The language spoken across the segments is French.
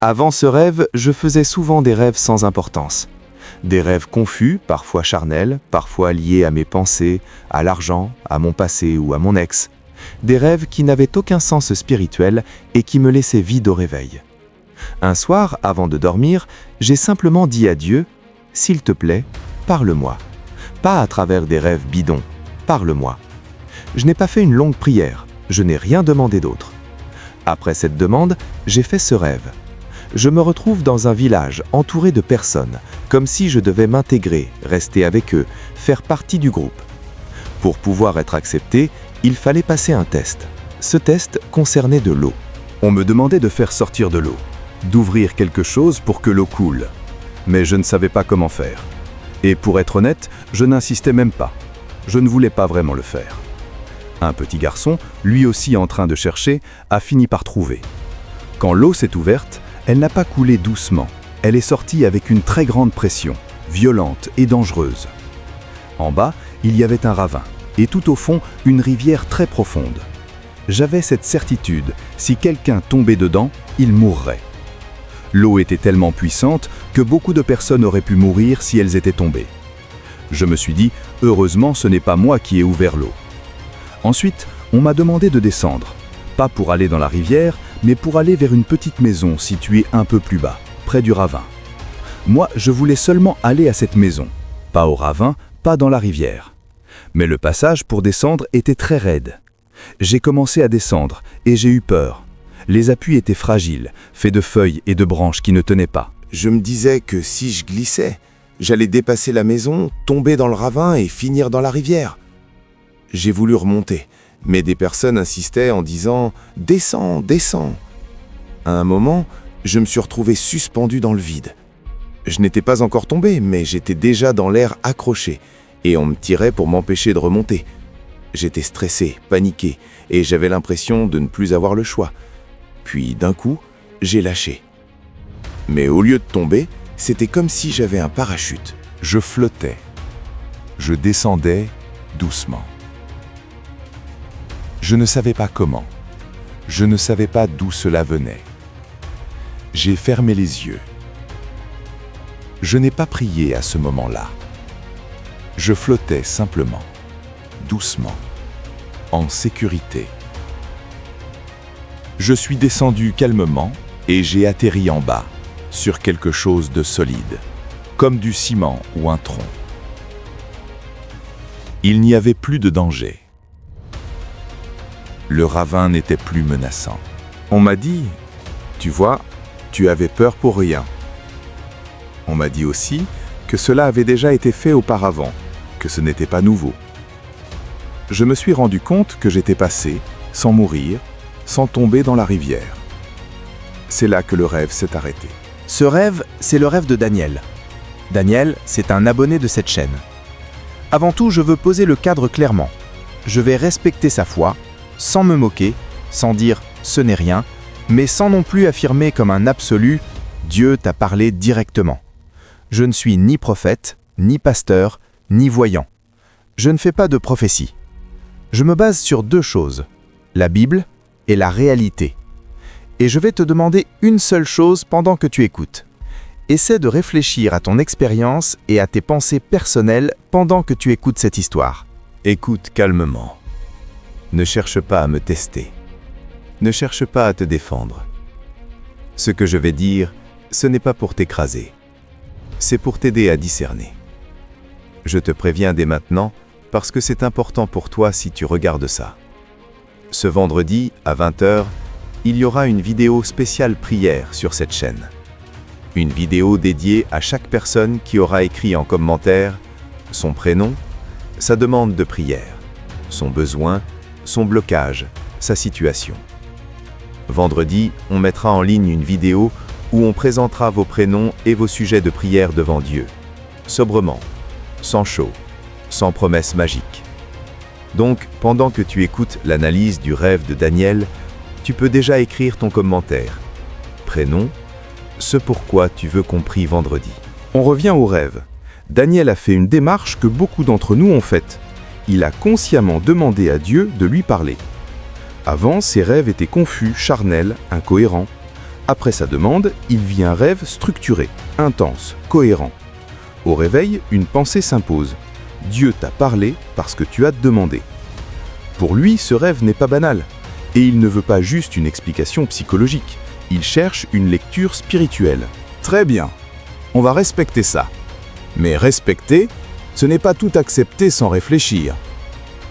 Avant ce rêve, je faisais souvent des rêves sans importance. Des rêves confus, parfois charnels, parfois liés à mes pensées, à l'argent, à mon passé ou à mon ex. Des rêves qui n'avaient aucun sens spirituel et qui me laissaient vide au réveil. Un soir, avant de dormir, j'ai simplement dit à Dieu « S'il te plaît, parle-moi ». Pas à travers des rêves bidons, parle-moi. Je n'ai pas fait une longue prière, je n'ai rien demandé d'autre. Après cette demande, j'ai fait ce rêve. Je me retrouve dans un village entouré de personnes, comme si je devais m'intégrer, rester avec eux, faire partie du groupe. Pour pouvoir être accepté, il fallait passer un test. Ce test concernait de l'eau. On me demandait de faire sortir de l'eau, d'ouvrir quelque chose pour que l'eau coule. Mais je ne savais pas comment faire. Et pour être honnête, je n'insistais même pas. Je ne voulais pas vraiment le faire. Un petit garçon, lui aussi en train de chercher, a fini par trouver. Quand l'eau s'est ouverte, elle n'a pas coulé doucement. Elle est sortie avec une très grande pression, violente et dangereuse. En bas, il y avait un ravin, et tout au fond, une rivière très profonde. J'avais cette certitude, si quelqu'un tombait dedans, il mourrait. L'eau était tellement puissante que beaucoup de personnes auraient pu mourir si elles étaient tombées. Je me suis dit, heureusement, ce n'est pas moi qui ai ouvert l'eau. Ensuite, on m'a demandé de descendre, pas pour aller dans la rivière, mais pour aller vers une petite maison située un peu plus bas, près du ravin. Moi, je voulais seulement aller à cette maison, pas au ravin, pas dans la rivière. Mais le passage pour descendre était très raide. J'ai commencé à descendre et j'ai eu peur. Les appuis étaient fragiles, faits de feuilles et de branches qui ne tenaient pas. Je me disais que si je glissais, j'allais dépasser la maison, tomber dans le ravin et finir dans la rivière. J'ai voulu remonter, mais des personnes insistaient en disant « Descends, descends ». À un moment, je me suis retrouvé suspendu dans le vide. Je n'étais pas encore tombé, mais j'étais déjà dans l'air accroché, et on me tirait pour m'empêcher de remonter. J'étais stressé, paniqué, et j'avais l'impression de ne plus avoir le choix. Puis d'un coup, j'ai lâché. Mais au lieu de tomber, c'était comme si j'avais un parachute. Je flottais. Je descendais doucement. Je ne savais pas comment. Je ne savais pas d'où cela venait. J'ai fermé les yeux. Je n'ai pas prié à ce moment-là. Je flottais simplement, doucement, en sécurité. Je suis descendu calmement et j'ai atterri en bas, sur quelque chose de solide, comme du ciment ou un tronc. Il n'y avait plus de danger. Le ravin n'était plus menaçant. On m'a dit « Tu vois, tu avais peur pour rien ». On m'a dit aussi que cela avait déjà été fait auparavant, que ce n'était pas nouveau. Je me suis rendu compte que j'étais passé, sans mourir, sans tomber dans la rivière. C'est là que le rêve s'est arrêté. Ce rêve, c'est le rêve de Daniel. Daniel, c'est un abonné de cette chaîne. Avant tout, je veux poser le cadre clairement. Je vais respecter sa foi, sans me moquer, sans dire « ce n'est rien », mais sans non plus affirmer comme un absolu « Dieu t'a parlé directement ». Je ne suis ni prophète, ni pasteur, ni voyant. Je ne fais pas de prophétie. Je me base sur deux choses, la Bible et la réalité. Et je vais te demander une seule chose pendant que tu écoutes. Essaie de réfléchir à ton expérience et à tes pensées personnelles pendant que tu écoutes cette histoire. Écoute calmement. Ne cherche pas à me tester. Ne cherche pas à te défendre. Ce que je vais dire, ce n'est pas pour t'écraser. C'est pour t'aider à discerner. Je te préviens dès maintenant parce que c'est important pour toi si tu regardes ça. Ce vendredi, à 20h, il y aura une vidéo spéciale prière sur cette chaîne. Une vidéo dédiée à chaque personne qui aura écrit en commentaire son prénom, sa demande de prière, son besoin, son blocage, sa situation. Vendredi, on mettra en ligne une vidéo où on présentera vos prénoms et vos sujets de prière devant Dieu, sobrement, sans show, sans promesse magique. Donc, pendant que tu écoutes l'analyse du rêve de Daniel, tu peux déjà écrire ton commentaire. Prénom, ce pourquoi tu veux qu'on prie vendredi. On revient au rêve. Daniel a fait une démarche que beaucoup d'entre nous ont faite. Il a consciemment demandé à Dieu de lui parler. Avant, ses rêves étaient confus, charnels, incohérents. Après sa demande, il vit un rêve structuré, intense, cohérent. Au réveil, une pensée s'impose. Dieu t'a parlé parce que tu as demandé. Pour lui, ce rêve n'est pas banal. Et il ne veut pas juste une explication psychologique. Il cherche une lecture spirituelle. Très bien, on va respecter ça. Mais respecter, ce n'est pas tout accepter sans réfléchir.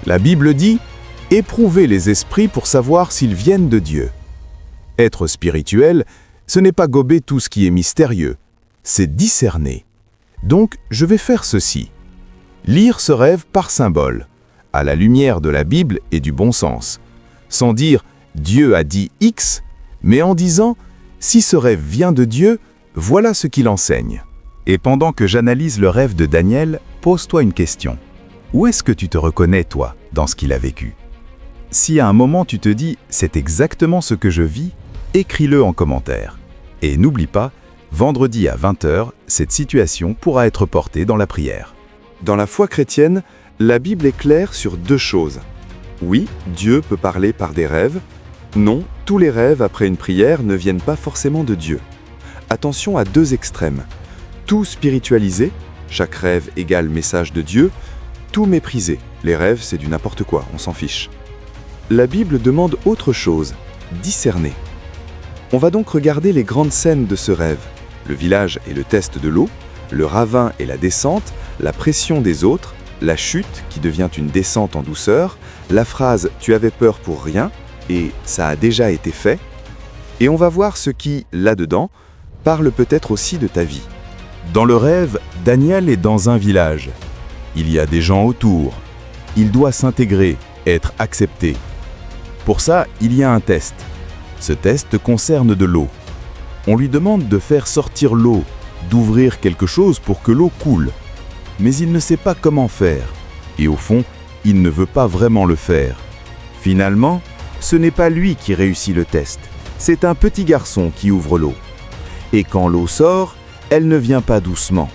La Bible dit « Éprouvez les esprits pour savoir s'ils viennent de Dieu ». Être spirituel, ce n'est pas gober tout ce qui est mystérieux, c'est discerner. Donc, je vais faire ceci. Lire ce rêve par symbole, à la lumière de la Bible et du bon sens. Sans dire « Dieu a dit X », mais en disant « Si ce rêve vient de Dieu, voilà ce qu'il enseigne ». Et pendant que j'analyse le rêve de Daniel, pose-toi une question. Où est-ce que tu te reconnais, toi, dans ce qu'il a vécu? Si à un moment tu te dis « C'est exactement ce que je vis », écris-le en commentaire. Et n'oublie pas, vendredi à 20h, cette situation pourra être portée dans la prière. Dans la foi chrétienne, la Bible est claire sur deux choses. Oui, Dieu peut parler par des rêves. Non, tous les rêves après une prière ne viennent pas forcément de Dieu. Attention à deux extrêmes. Tout spiritualiser, chaque rêve égale message de Dieu. Tout mépriser, les rêves c'est du n'importe quoi, on s'en fiche. La Bible demande autre chose, discerner. On va donc regarder les grandes scènes de ce rêve. Le village et le test de l'eau, le ravin et la descente, la pression des autres, la chute qui devient une descente en douceur, la phrase « tu avais peur pour rien » et « ça a déjà été fait ». Et on va voir ce qui, là-dedans, parle peut-être aussi de ta vie. Dans le rêve, Daniel est dans un village. Il y a des gens autour. Il doit s'intégrer, être accepté. Pour ça, il y a un test. Ce test concerne de l'eau. On lui demande de faire sortir l'eau, d'ouvrir quelque chose pour que l'eau coule. Mais il ne sait pas comment faire. Et au fond, il ne veut pas vraiment le faire. Finalement, ce n'est pas lui qui réussit le test. C'est un petit garçon qui ouvre l'eau. Et quand l'eau sort, elle ne vient pas doucement.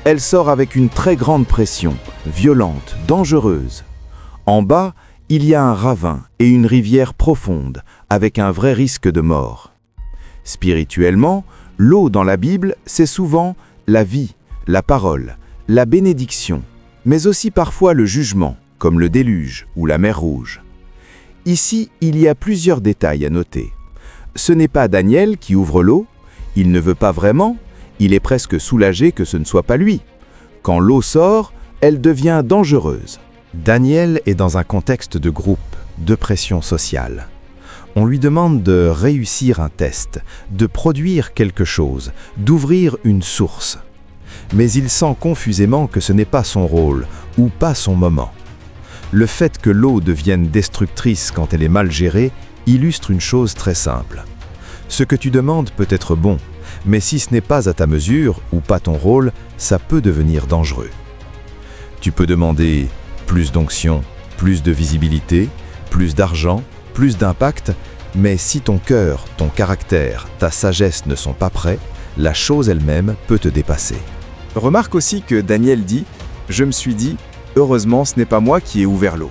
Elle sort avec une très grande pression, violente, dangereuse. En bas, il y a un ravin et une rivière profonde, avec un vrai risque de mort. Spirituellement, l'eau dans la Bible, c'est souvent la vie, la parole, la bénédiction, mais aussi parfois le jugement, comme le déluge ou la mer Rouge. Ici, il y a plusieurs détails à noter. Ce n'est pas Daniel qui ouvre l'eau, il ne veut pas vraiment, il est presque soulagé que ce ne soit pas lui. Quand l'eau sort, elle devient dangereuse. Daniel est dans un contexte de groupe, de pression sociale. On lui demande de réussir un test, de produire quelque chose, d'ouvrir une source. Mais il sent confusément que ce n'est pas son rôle ou pas son moment. Le fait que l'eau devienne destructrice quand elle est mal gérée illustre une chose très simple. Ce que tu demandes peut être bon, mais si ce n'est pas à ta mesure ou pas ton rôle, ça peut devenir dangereux. Tu peux demander plus d'onction, plus de visibilité, plus d'argent, plus d'impact, mais si ton cœur, ton caractère, ta sagesse ne sont pas prêts, la chose elle-même peut te dépasser. Remarque aussi que Daniel dit « Je me suis dit, heureusement ce n'est pas moi qui ai ouvert l'eau ».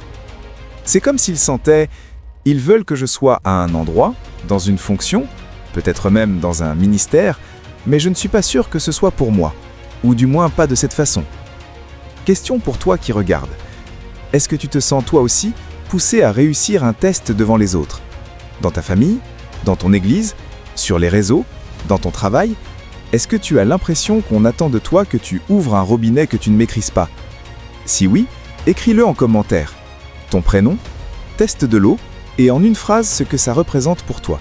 C'est comme s'il sentait « Ils veulent que je sois à un endroit, dans une fonction, peut-être même dans un ministère, mais je ne suis pas sûr que ce soit pour moi, ou du moins pas de cette façon. » Question pour toi qui regarde. Est-ce que tu te sens toi aussi poussé à réussir un test devant les autres? Dans ta famille? Dans ton église? Sur les réseaux? Dans ton travail? Est-ce que tu as l'impression qu'on attend de toi que tu ouvres un robinet que tu ne maîtrises pas? Si oui, écris-le en commentaire. Ton prénom, test de l'eau, et en une phrase ce que ça représente pour toi.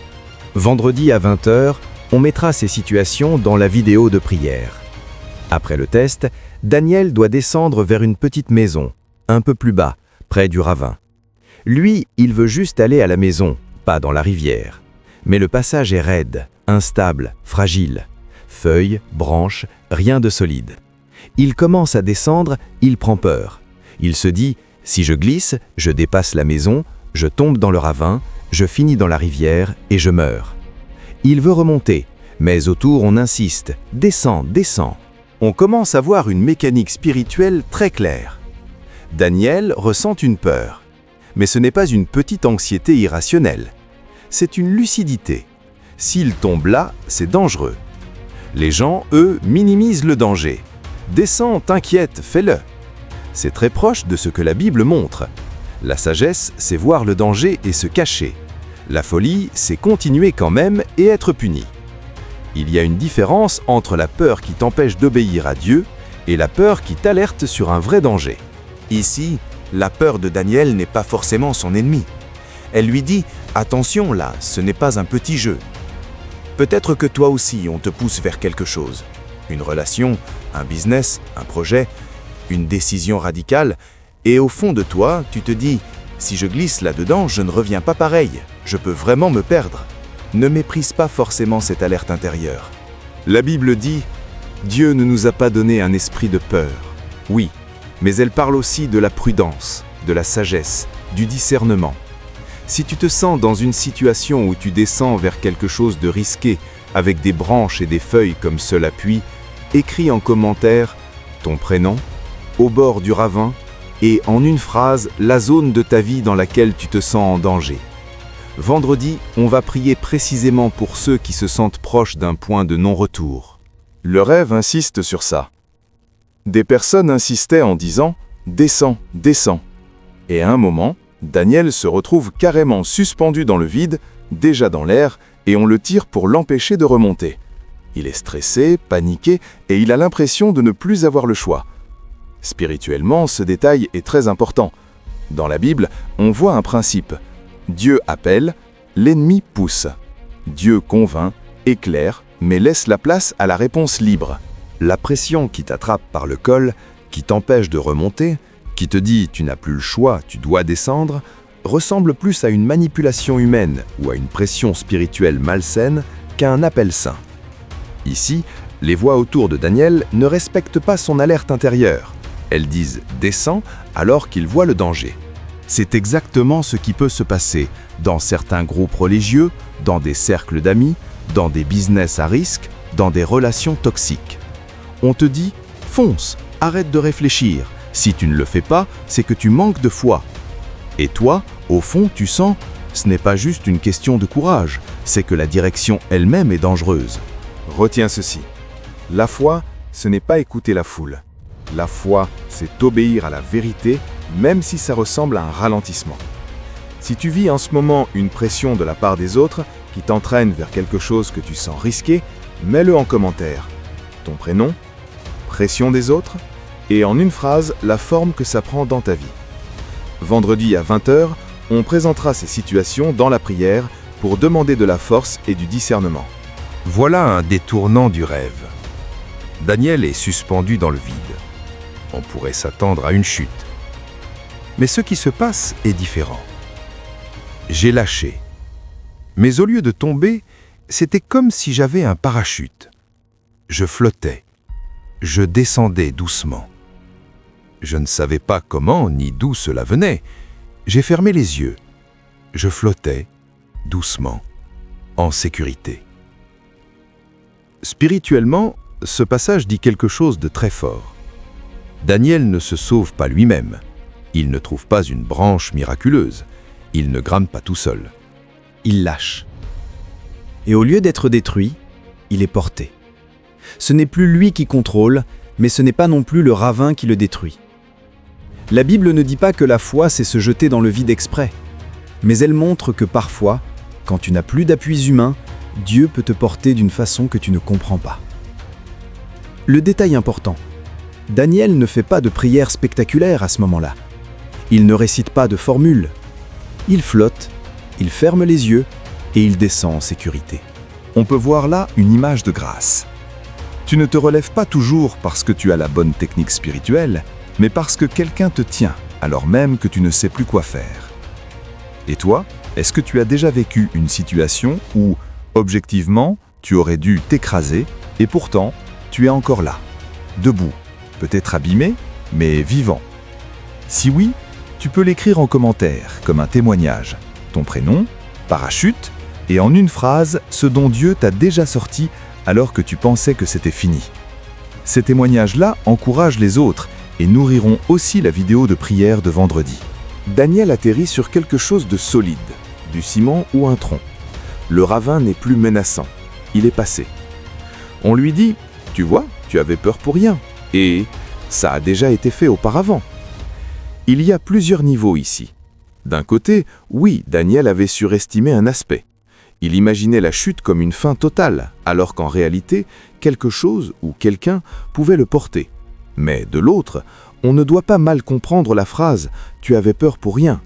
Vendredi à 20h, on mettra ces situations dans la vidéo de prière. Après le test, Daniel doit descendre vers une petite maison, un peu plus bas, près du ravin. Lui, il veut juste aller à la maison, pas dans la rivière. Mais le passage est raide, instable, fragile. Feuilles, branches, rien de solide. Il commence à descendre, il prend peur. Il se dit, si je glisse, je dépasse la maison, je tombe dans le ravin, je finis dans la rivière et je meurs. Il veut remonter, mais autour on insiste, descends, descends. On commence à voir une mécanique spirituelle très claire. Daniel ressent une peur. Mais ce n'est pas une petite anxiété irrationnelle. C'est une lucidité. S'il tombe là, c'est dangereux. Les gens, eux, minimisent le danger. Descends, t'inquiète, fais-le. C'est très proche de ce que la Bible montre. La sagesse, c'est voir le danger et se cacher. La folie, c'est continuer quand même et être puni. Il y a une différence entre la peur qui t'empêche d'obéir à Dieu et la peur qui t'alerte sur un vrai danger. Ici, la peur de Daniel n'est pas forcément son ennemi. Elle lui dit « Attention là, ce n'est pas un petit jeu ». Peut-être que toi aussi on te pousse vers quelque chose. Une relation, un business, un projet, une décision radicale, et au fond de toi, tu te dis « Si je glisse là-dedans, je ne reviens pas pareil, je peux vraiment me perdre ». Ne méprise pas forcément cette alerte intérieure. La Bible dit « Dieu ne nous a pas donné un esprit de peur ». Oui, mais elle parle aussi de la prudence, de la sagesse, du discernement. Si tu te sens dans une situation où tu descends vers quelque chose de risqué, avec des branches et des feuilles comme seul appui, écris en commentaire ton prénom, au bord du ravin, et en une phrase, la zone de ta vie dans laquelle tu te sens en danger. Vendredi, on va prier précisément pour ceux qui se sentent proches d'un point de non-retour. Le rêve insiste sur ça. Des personnes insistaient en disant « Descends, descends ». Et à un moment, Daniel se retrouve carrément suspendu dans le vide, déjà dans l'air, et on le tire pour l'empêcher de remonter. Il est stressé, paniqué, et il a l'impression de ne plus avoir le choix. Spirituellement, ce détail est très important. Dans la Bible, on voit un principe. Dieu appelle, l'ennemi pousse. Dieu convainc, éclaire, mais laisse la place à la réponse libre. La pression qui t'attrape par le col, qui t'empêche de remonter, qui te dit « tu n'as plus le choix, tu dois descendre », ressemble plus à une manipulation humaine ou à une pression spirituelle malsaine qu'à un appel saint. Ici, les voix autour de Daniel ne respectent pas son alerte intérieure. Elles disent « descends » alors qu'il voit le danger. C'est exactement ce qui peut se passer dans certains groupes religieux, dans des cercles d'amis, dans des business à risque, dans des relations toxiques. On te dit « fonce, arrête de réfléchir ». Si tu ne le fais pas, c'est que tu manques de foi. Et toi, au fond, tu sens, ce n'est pas juste une question de courage, c'est que la direction elle-même est dangereuse. Retiens ceci. La foi, ce n'est pas écouter la foule. La foi, c'est obéir à la vérité, même si ça ressemble à un ralentissement. Si tu vis en ce moment une pression de la part des autres qui t'entraîne vers quelque chose que tu sens risqué, mets-le en commentaire. Ton prénom, pression des autres, et en une phrase, la forme que ça prend dans ta vie. Vendredi à 20h, on présentera ces situations dans la prière pour demander de la force et du discernement. Voilà un détournant du rêve. Daniel est suspendu dans le vide. On pourrait s'attendre à une chute. Mais ce qui se passe est différent. J'ai lâché. Mais au lieu de tomber, c'était comme si j'avais un parachute. Je flottais. Je descendais doucement. Je ne savais pas comment ni d'où cela venait. J'ai fermé les yeux. Je flottais, doucement, en sécurité. Spirituellement, ce passage dit quelque chose de très fort. Daniel ne se sauve pas lui-même. Il ne trouve pas une branche miraculeuse. Il ne grimpe pas tout seul. Il lâche. Et au lieu d'être détruit, il est porté. Ce n'est plus lui qui contrôle, mais ce n'est pas non plus le ravin qui le détruit. La Bible ne dit pas que la foi, c'est se jeter dans le vide exprès, mais elle montre que parfois, quand tu n'as plus d'appuis humains, Dieu peut te porter d'une façon que tu ne comprends pas. Le détail important, Daniel ne fait pas de prière spectaculaire à ce moment-là. Il ne récite pas de formule. Il flotte, il ferme les yeux et il descend en sécurité. On peut voir là une image de grâce. Tu ne te relèves pas toujours parce que tu as la bonne technique spirituelle, mais parce que quelqu'un te tient, alors même que tu ne sais plus quoi faire. Et toi, est-ce que tu as déjà vécu une situation où, objectivement, tu aurais dû t'écraser, et pourtant, tu es encore là, debout, peut-être abîmé, mais vivant? Si oui, tu peux l'écrire en commentaire, comme un témoignage. Ton prénom, parachute, et en une phrase, ce dont Dieu t'a déjà sorti alors que tu pensais que c'était fini. Ces témoignages-là encouragent les autres et nourriront aussi la vidéo de prière de vendredi. Daniel atterrit sur quelque chose de solide, du ciment ou un tronc. Le ravin n'est plus menaçant. Il est passé. On lui dit « Tu vois, tu avais peur pour rien. Et ça a déjà été fait auparavant. » Il y a plusieurs niveaux ici. D'un côté, oui, Daniel avait surestimé un aspect. Il imaginait la chute comme une fin totale, alors qu'en réalité, quelque chose ou quelqu'un pouvait le porter. Mais de l'autre, on ne doit pas mal comprendre la phrase « Tu avais peur pour rien ».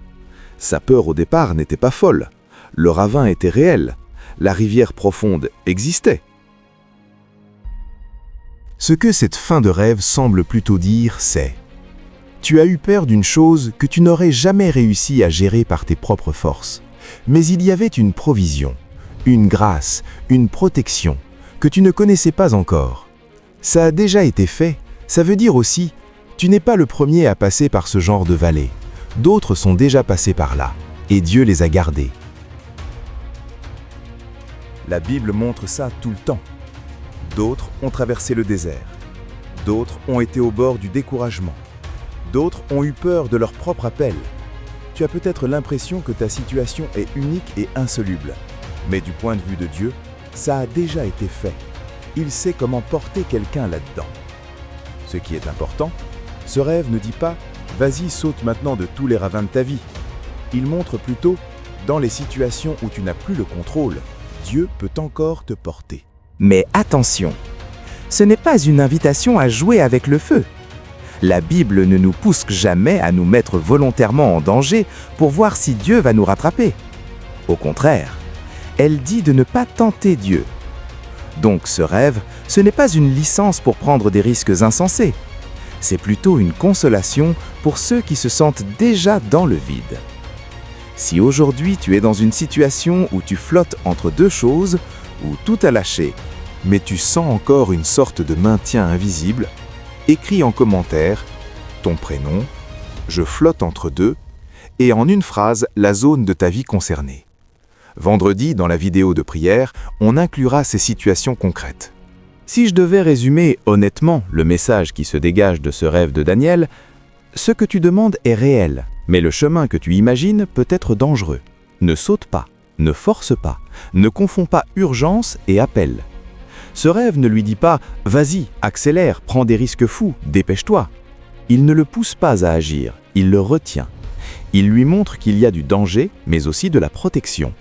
Sa peur au départ n'était pas folle. Le ravin était réel. La rivière profonde existait. Ce que cette fin de rêve semble plutôt dire, c'est « Tu as eu peur d'une chose que tu n'aurais jamais réussi à gérer par tes propres forces. Mais il y avait une provision, une grâce, une protection que tu ne connaissais pas encore. Ça a déjà été fait, ça veut dire aussi « Tu n'es pas le premier à passer par ce genre de vallée. D'autres sont déjà passés par là, et Dieu les a gardés. » La Bible montre ça tout le temps. D'autres ont traversé le désert. D'autres ont été au bord du découragement. D'autres ont eu peur de leur propre appel. Tu as peut-être l'impression que ta situation est unique et insoluble. Mais du point de vue de Dieu, ça a déjà été fait. Il sait comment porter quelqu'un là-dedans. Ce qui est important, ce rêve ne dit pas « Vas-y, saute maintenant de tous les ravins de ta vie ». Il montre plutôt « Dans les situations où tu n'as plus le contrôle, Dieu peut encore te porter. » Mais attention, ce n'est pas une invitation à jouer avec le feu. La Bible ne nous pousse jamais à nous mettre volontairement en danger pour voir si Dieu va nous rattraper. Au contraire, elle dit de ne pas tenter Dieu. Donc ce rêve, ce n'est pas une licence pour prendre des risques insensés. C'est plutôt une consolation pour ceux qui se sentent déjà dans le vide. Si aujourd'hui tu es dans une situation où tu flottes entre deux choses, où tout a lâché, mais tu sens encore une sorte de maintien invisible, écris en commentaire ton prénom, je flotte entre deux, et en une phrase la zone de ta vie concernée. Vendredi, dans la vidéo de prière, on inclura ces situations concrètes. Si je devais résumer honnêtement le message qui se dégage de ce rêve de Daniel, ce que tu demandes est réel, mais le chemin que tu imagines peut être dangereux. Ne saute pas, ne force pas, ne confonds pas urgence et appel. Ce rêve ne lui dit pas « Vas-y, accélère, prends des risques fous, dépêche-toi ». Il ne le pousse pas à agir, il le retient. Il lui montre qu'il y a du danger, mais aussi de la protection.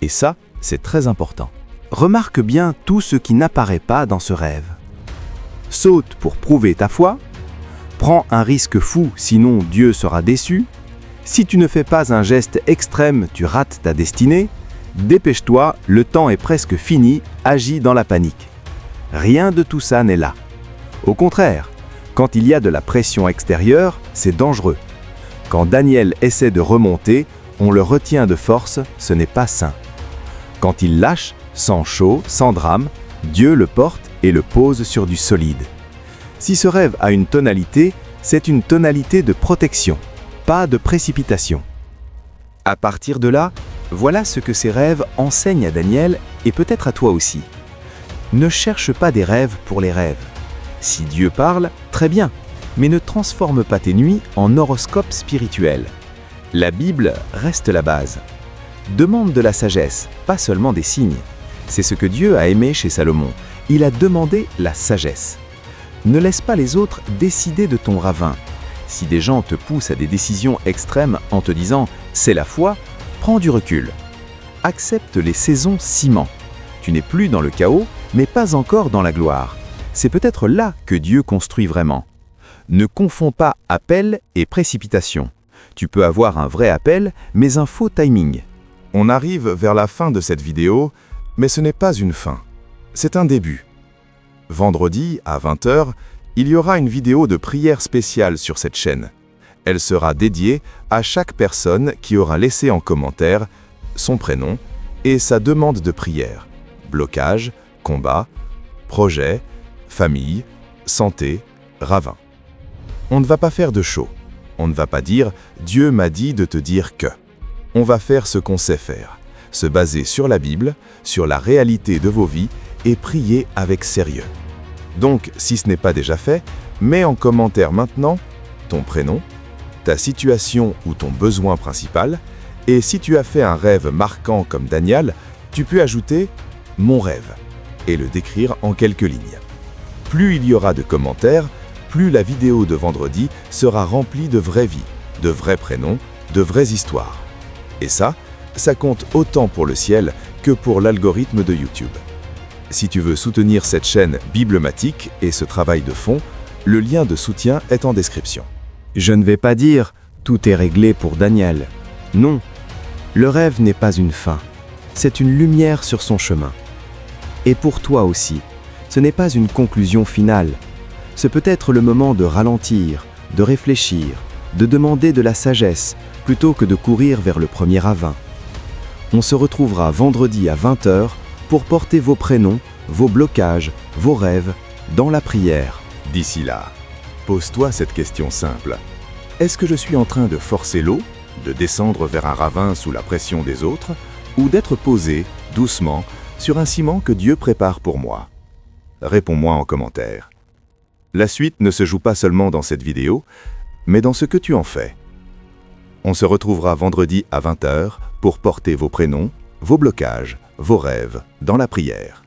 Et ça, c'est très important. Remarque bien tout ce qui n'apparaît pas dans ce rêve. Saute pour prouver ta foi. Prends un risque fou, sinon Dieu sera déçu. Si tu ne fais pas un geste extrême, tu rates ta destinée. Dépêche-toi, le temps est presque fini, agis dans la panique. Rien de tout ça n'est là. Au contraire, quand il y a de la pression extérieure, c'est dangereux. Quand Daniel essaie de remonter, on le retient de force, ce n'est pas sain. Quand il lâche, sans chaud, sans drame, Dieu le porte et le pose sur du solide. Si ce rêve a une tonalité, c'est une tonalité de protection, pas de précipitation. À partir de là, voilà ce que ces rêves enseignent à Daniel et peut-être à toi aussi. Ne cherche pas des rêves pour les rêves. Si Dieu parle, très bien, mais ne transforme pas tes nuits en horoscope spirituel. La Bible reste la base. Demande de la sagesse, pas seulement des signes. C'est ce que Dieu a aimé chez Salomon. Il a demandé la sagesse. Ne laisse pas les autres décider de ton ravin. Si des gens te poussent à des décisions extrêmes en te disant « c'est la foi », prends du recul. Accepte les saisons ciment. Tu n'es plus dans le chaos, mais pas encore dans la gloire. C'est peut-être là que Dieu construit vraiment. Ne confonds pas appel et précipitation. Tu peux avoir un vrai appel, mais un faux timing. On arrive vers la fin de cette vidéo, mais ce n'est pas une fin. C'est un début. Vendredi, à 20h, il y aura une vidéo de prière spéciale sur cette chaîne. Elle sera dédiée à chaque personne qui aura laissé en commentaire son prénom et sa demande de prière. Blocage, combat, projet, famille, santé, ravin. On ne va pas faire de show. On ne va pas dire « Dieu m'a dit de te dire que ». On va faire ce qu'on sait faire, se baser sur la Bible, sur la réalité de vos vies et prier avec sérieux. Donc, si ce n'est pas déjà fait, mets en commentaire maintenant ton prénom, ta situation ou ton besoin principal, et si tu as fait un rêve marquant comme Daniel, Tu peux ajouter « mon rêve » et le décrire en quelques lignes. Plus il y aura de commentaires, plus la vidéo de vendredi sera remplie de vraies vies, de vrais prénoms, de vraies histoires. Et ça compte autant pour le ciel que pour l'algorithme de YouTube. Si tu veux soutenir cette chaîne biblematique et ce travail de fond, le lien de soutien est en description. Je ne vais pas dire « tout est réglé pour Daniel ». Non, le rêve n'est pas une fin, c'est une lumière sur son chemin. Et pour toi aussi, ce n'est pas une conclusion finale. Ce peut être le moment de ralentir, de réfléchir, de demander de la sagesse, plutôt que de courir vers le premier ravin. On se retrouvera vendredi à 20 h pour porter vos prénoms, vos blocages, vos rêves dans la prière. D'ici là, pose-toi cette question simple. Est-ce que je suis en train de forcer l'eau, de descendre vers un ravin sous la pression des autres, ou d'être posé, doucement, sur un ciment que Dieu prépare pour moi? Réponds-moi en commentaire. La suite ne se joue pas seulement dans cette vidéo, mais dans ce que tu en fais. On se retrouvera vendredi à 20 h pour porter vos prénoms, vos blocages, vos rêves dans la prière.